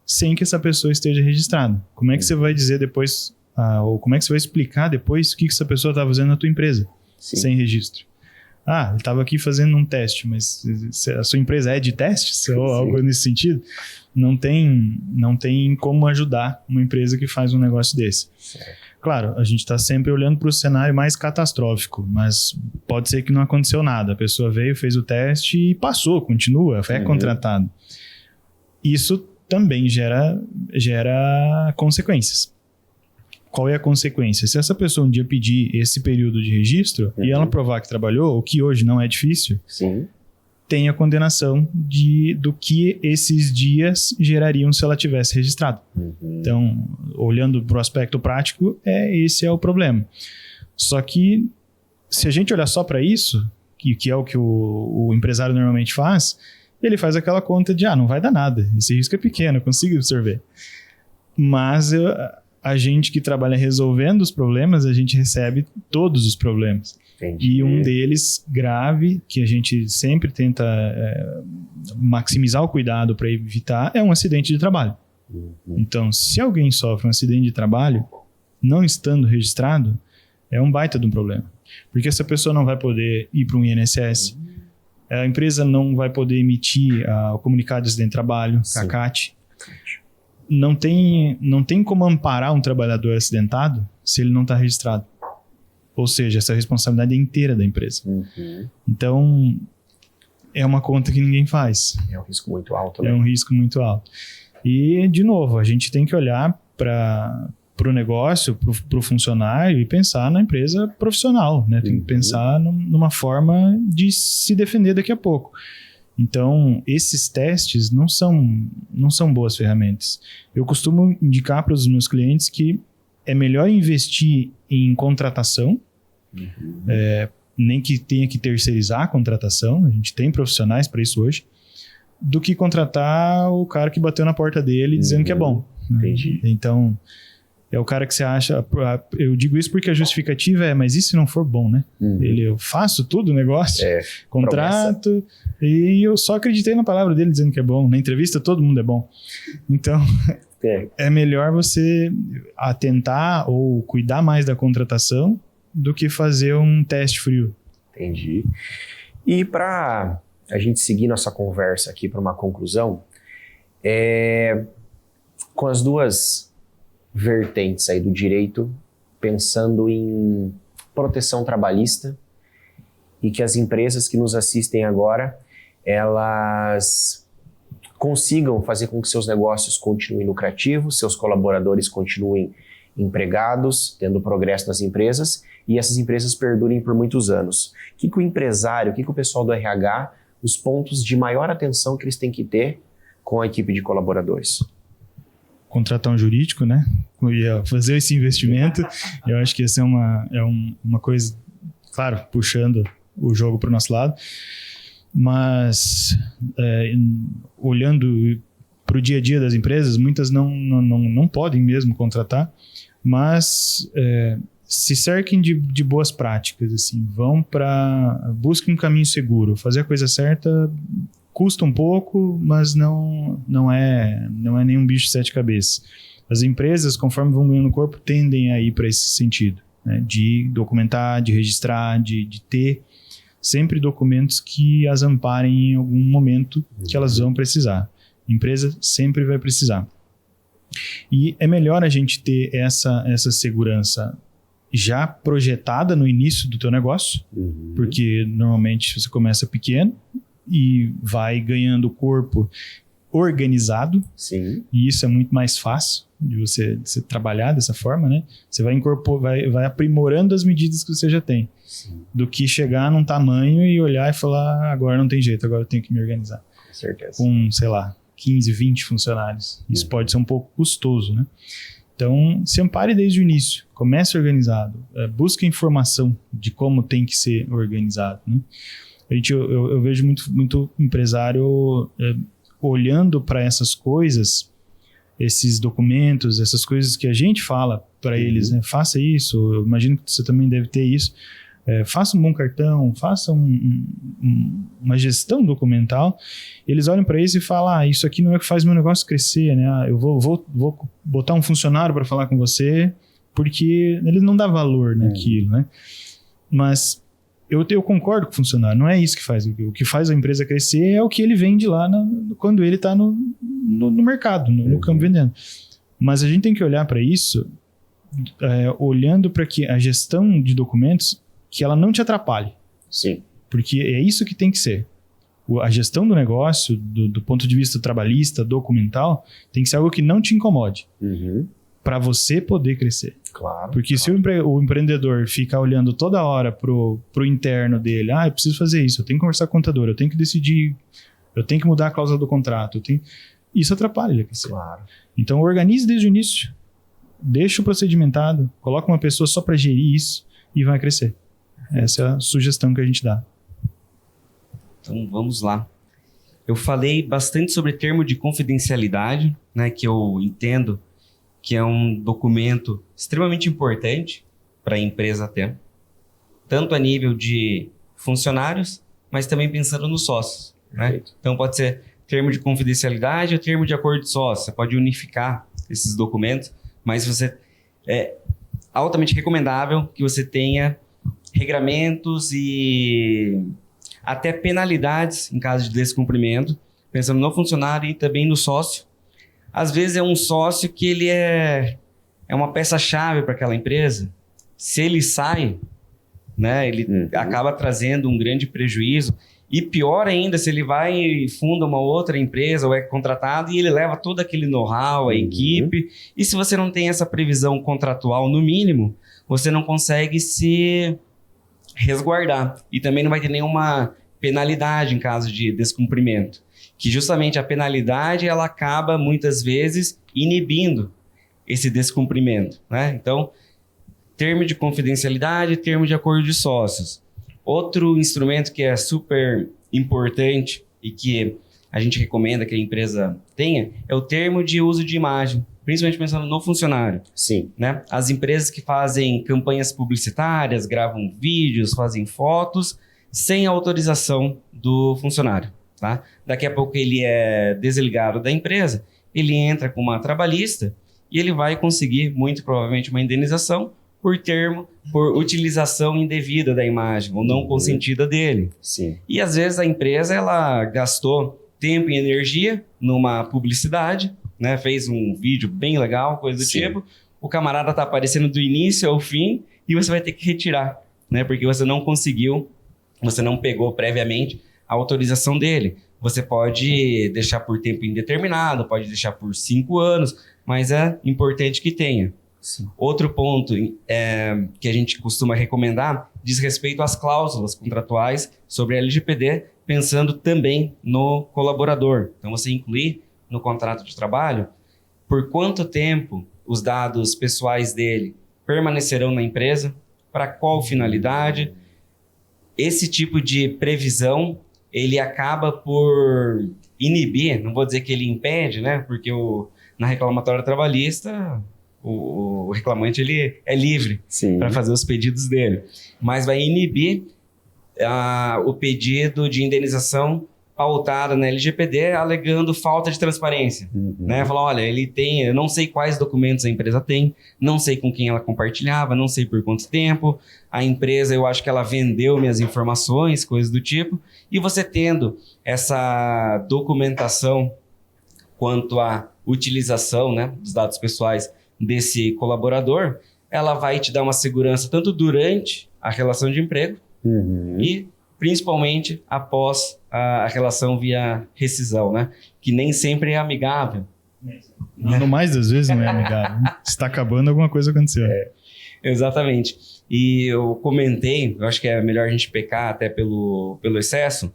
B: sem que essa pessoa esteja registrada. Como é que você vai dizer depois, ou como é que você vai explicar depois o que essa pessoa está fazendo na tua empresa?
A: Sim.
B: Sem registro. Ele estava aqui fazendo um teste, mas a sua empresa é de testes ou algo nesse sentido? Não tem como ajudar uma empresa que faz um negócio desse.
A: Certo.
B: Claro, a gente está sempre olhando para o cenário mais catastrófico, mas pode ser que não aconteceu nada. A pessoa veio, fez o teste e passou, continua, é contratado. Isso também gera consequências. Qual é a consequência? Se essa pessoa um dia pedir esse período de registro e ela provar que trabalhou, o que hoje não é difícil, tem a condenação do que esses dias gerariam se ela tivesse registrado. Então, olhando para o aspecto prático, esse é o problema. Só que, se a gente olhar só para isso, que é o que o empresário normalmente faz, ele faz aquela conta de, não vai dar nada, esse risco é pequeno, eu consigo absorver. Mas a gente que trabalha resolvendo os problemas, a gente recebe todos os problemas.
A: Entendi.
B: E um deles, grave, que a gente sempre tenta maximizar o cuidado para evitar, é um acidente de trabalho. Então, se alguém sofre um acidente de trabalho, não estando registrado, é um baita de um problema. Porque essa pessoa não vai poder ir para um INSS, A empresa não vai poder emitir o comunicado de acidente de trabalho,
A: Sim.
B: CACAT. Não tem como amparar um trabalhador acidentado se ele não está registrado. Ou seja, essa responsabilidade é inteira da empresa. Então, é uma conta que ninguém faz.
A: É um risco muito alto, né?
B: É um risco muito alto. E, de novo, a gente tem que olhar para o negócio, para o funcionário e pensar na empresa profissional, né? Tem que pensar numa forma de se defender daqui a pouco. Então, esses testes não são boas ferramentas. Eu costumo indicar para os meus clientes que é melhor investir em contratação, nem que tenha que terceirizar a contratação, a gente tem profissionais para isso hoje, do que contratar o cara que bateu na porta dele dizendo que é bom.
A: Entendi.
B: Então, é o cara que você acha... Eu digo isso porque a justificativa é, mas e se não for bom, né? Eu faço tudo o negócio, contrato, e eu só acreditei na palavra dele dizendo que é bom. Na entrevista todo mundo é bom. Então, é melhor você atentar ou cuidar mais da contratação do que fazer um teste frio.
A: Entendi. E para a gente seguir nossa conversa aqui para uma conclusão, com as duas vertentes aí do direito, pensando em proteção trabalhista e que as empresas que nos assistem agora, elas consigam fazer com que seus negócios continuem lucrativos, seus colaboradores continuem empregados, tendo progresso nas empresas e essas empresas perdurem por muitos anos. O que o empresário, o que o pessoal do RH, os pontos de maior atenção que eles têm que ter com a equipe de colaboradores?
B: Contratar um jurídico, né? Fazer esse investimento. Eu acho que essa é uma coisa, claro, puxando o jogo para o nosso lado, mas olhando para o dia a dia das empresas, muitas não podem mesmo contratar, mas se cerquem de boas práticas, assim, busquem um caminho seguro, fazer a coisa certa custa um pouco, mas não é nenhum bicho de sete cabeças. As empresas, conforme vão ganhando corpo, tendem a ir para esse sentido, né? De documentar, de registrar, de ter sempre documentos que as amparem em algum momento que elas vão precisar. A empresa sempre vai precisar. E é melhor a gente ter essa segurança já projetada no início do teu negócio, porque normalmente você começa pequeno e vai ganhando corpo organizado.
A: Sim.
B: E isso é muito mais fácil de você trabalhar dessa forma, né? Você vai aprimorando as medidas que você já tem.
A: Sim.
B: Do que chegar num tamanho e olhar e falar, agora não tem jeito, agora eu tenho que me organizar.
A: Com certeza.
B: Com, sei lá, 15, 20 funcionários. Isso pode ser um pouco custoso, né? Então, se ampare desde o início. Comece organizado. Busque informação de como tem que ser organizado, né? Eu vejo muito empresário olhando para essas coisas, esses documentos, essas coisas que a gente fala para eles, né? Faça isso, eu imagino que você também deve ter isso. Faça um bom cartão, faça uma gestão documental. Eles olham para isso e falam, isso aqui não é o que faz meu negócio crescer, né? Eu vou botar um funcionário para falar com você, porque ele não dá valor naquilo, né? Mas eu concordo com o funcionário, não é isso que faz. O que faz a empresa crescer é o que ele vende lá quando ele está no mercado, no campo vendendo. Mas a gente tem que olhar para isso, olhando para que a gestão de documentos, que ela não te atrapalhe.
A: Sim.
B: Porque é isso que tem que ser. A gestão do negócio, do ponto de vista trabalhista, documental, tem que ser algo que não te incomode. Para você poder crescer.
A: Claro.
B: Porque se o empreendedor ficar olhando toda hora pro interno dele, eu preciso fazer isso, eu tenho que conversar com o contador, eu tenho que decidir, eu tenho que mudar a cláusula do contrato, isso atrapalha ele a crescer.
A: Claro.
B: Então organize desde o início, deixa o procedimentado, coloca uma pessoa só para gerir isso e vai crescer. Essa é a sugestão que a gente dá.
C: Então vamos lá. Eu falei bastante sobre termo de confidencialidade, né, que eu entendo que é um documento extremamente importante para a empresa ter, tanto a nível de funcionários, mas também pensando nos sócios, né? Então pode ser termo de confidencialidade ou termo de acordo de sócio, você pode unificar esses documentos, mas é altamente recomendável que você tenha regramentos e até penalidades em caso de descumprimento, pensando no funcionário e também no sócio. Às vezes é um sócio que ele é uma peça-chave para aquela empresa. Se ele sai, né, ele acaba trazendo um grande prejuízo. E pior ainda, se ele vai e funda uma outra empresa ou é contratado e ele leva todo aquele know-how, a equipe. E se você não tem essa previsão contratual no mínimo, você não consegue se resguardar. E também não vai ter nenhuma penalidade em caso de descumprimento. Que justamente a penalidade, ela acaba muitas vezes inibindo esse descumprimento, né? Então, termo de confidencialidade, termo de acordo de sócios. Outro instrumento que é super importante e que a gente recomenda que a empresa tenha é o termo de uso de imagem, principalmente pensando no funcionário.
A: Sim.
C: Né? As empresas que fazem campanhas publicitárias, gravam vídeos, fazem fotos, sem autorização do funcionário. Tá? Daqui a pouco ele é desligado da empresa, ele entra com uma trabalhista e ele vai conseguir, muito provavelmente, uma indenização por utilização indevida da imagem ou não consentida dele.
A: Sim.
C: E às vezes a empresa ela gastou tempo e energia numa publicidade, né? Fez um vídeo bem legal, coisa do tipo, o camarada está aparecendo do início ao fim e você vai ter que retirar, né? Porque você não conseguiu, você não pegou previamente a autorização dele. Você pode deixar por tempo indeterminado, pode deixar por 5 anos, mas é importante que tenha.
A: Sim.
C: Outro ponto que a gente costuma recomendar diz respeito às cláusulas contratuais sobre a LGPD, pensando também no colaborador. Então, você incluir no contrato de trabalho por quanto tempo os dados pessoais dele permanecerão na empresa, para qual finalidade. Esse tipo de previsão, ele acaba por inibir, não vou dizer que ele impede, né? Porque na reclamatória trabalhista, o reclamante ele é livre para fazer os pedidos dele, mas vai inibir o pedido de indenização pautada na LGPD, alegando falta de transparência. Né? Falar, olha, eu não sei quais documentos a empresa tem, não sei com quem ela compartilhava, não sei por quanto tempo, a empresa, eu acho que ela vendeu minhas informações, coisas do tipo, e você tendo essa documentação quanto à utilização, né, dos dados pessoais desse colaborador, ela vai te dar uma segurança tanto durante a relação de emprego e principalmente após a relação via rescisão, né? Que nem sempre é amigável.
B: No mais das vezes não é amigável. Se está acabando, alguma coisa aconteceu.
C: Exatamente. E eu comentei, eu acho que é melhor a gente pecar até pelo excesso,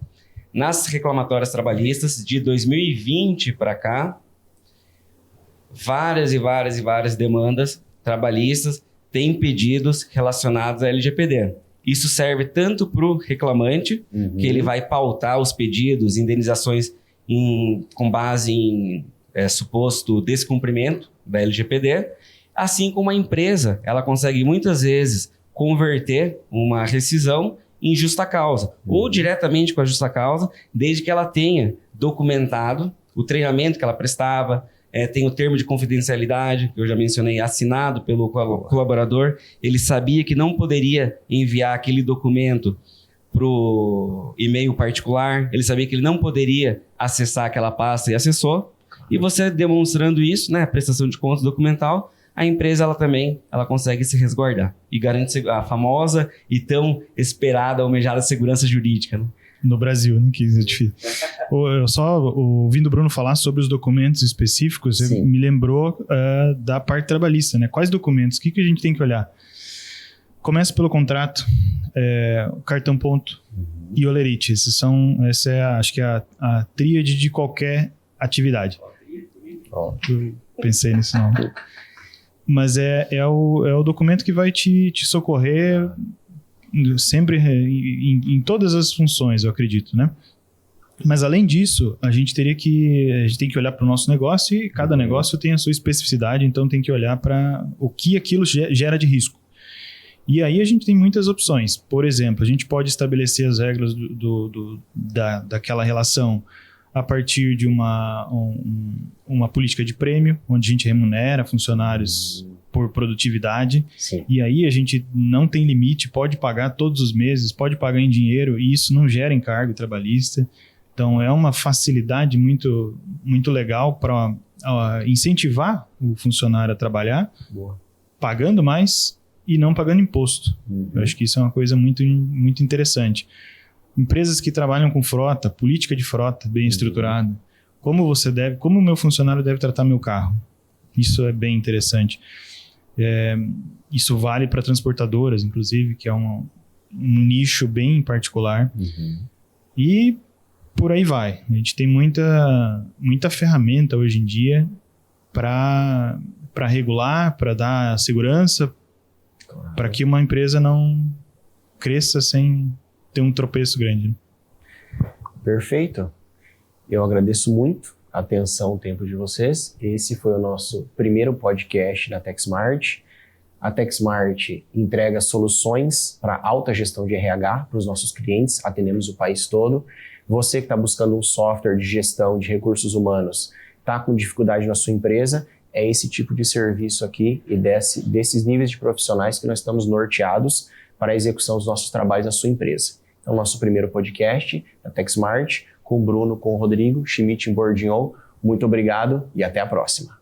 C: nas reclamatórias trabalhistas de 2020 para cá, várias e várias demandas trabalhistas têm pedidos relacionados à LGPD. Isso serve tanto para o reclamante, que ele vai pautar os pedidos, indenizações com base em suposto descumprimento da LGPD, assim como a empresa, ela consegue muitas vezes converter uma rescisão em justa causa, ou diretamente com a justa causa, desde que ela tenha documentado o treinamento que ela prestava, tem o termo de confidencialidade, que eu já mencionei, assinado pelo colaborador. Ele sabia que não poderia enviar aquele documento para o e-mail particular, ele sabia que ele não poderia acessar aquela pasta e acessou. E você demonstrando isso, né, prestação de contas documental, a empresa ela consegue se resguardar e garante a famosa e tão esperada, almejada segurança jurídica, né?
B: No Brasil, né? Que é difícil. Eu só ouvindo o Bruno falar sobre os documentos específicos, me lembrou da parte trabalhista, né? Quais documentos? O que a gente tem que olhar? Começa pelo contrato, o cartão ponto e o olerite. Essa é, acho que a tríade de qualquer atividade. Eu pensei nisso não. Mas é o documento que vai te socorrer sempre em todas as funções, eu acredito, né? Mas além disso, a gente tem que olhar para o nosso negócio e cada negócio tem a sua especificidade, então tem que olhar para o que aquilo gera de risco. E aí a gente tem muitas opções. Por exemplo, a gente pode estabelecer as regras daquela relação a partir de uma política de prêmio, onde a gente remunera funcionários por produtividade.
A: Sim.
B: E aí a gente não tem limite, pode pagar todos os meses, pode pagar em dinheiro e isso não gera encargo trabalhista. Então é uma facilidade muito, muito legal para incentivar o funcionário a trabalhar,
A: Boa.
B: pagando mais e não pagando imposto. Eu acho que isso é uma coisa muito, muito interessante. Empresas que trabalham com frota, política de frota bem estruturada. Como o meu funcionário deve tratar meu carro? Isso é bem interessante. Isso vale para transportadoras, inclusive, que é um nicho bem particular. E por aí vai. A gente tem muita ferramenta hoje em dia para regular, para dar segurança, para que uma empresa não cresça sem ter um tropeço grande.
A: Perfeito. Eu agradeço muito a atenção, o tempo de vocês. Esse foi o nosso primeiro podcast da TechSmart. A TechSmart entrega soluções para alta gestão de RH para os nossos clientes. Atendemos o país todo. Você que está buscando um software de gestão de recursos humanos, está com dificuldade na sua empresa, é esse tipo de serviço aqui e desses níveis de profissionais que nós estamos norteados para a execução dos nossos trabalhos na sua empresa. Então, nosso primeiro podcast da TechSmart, com o Bruno, com o Rodrigo, Schmidt e Bourdignon. Muito obrigado e até a próxima.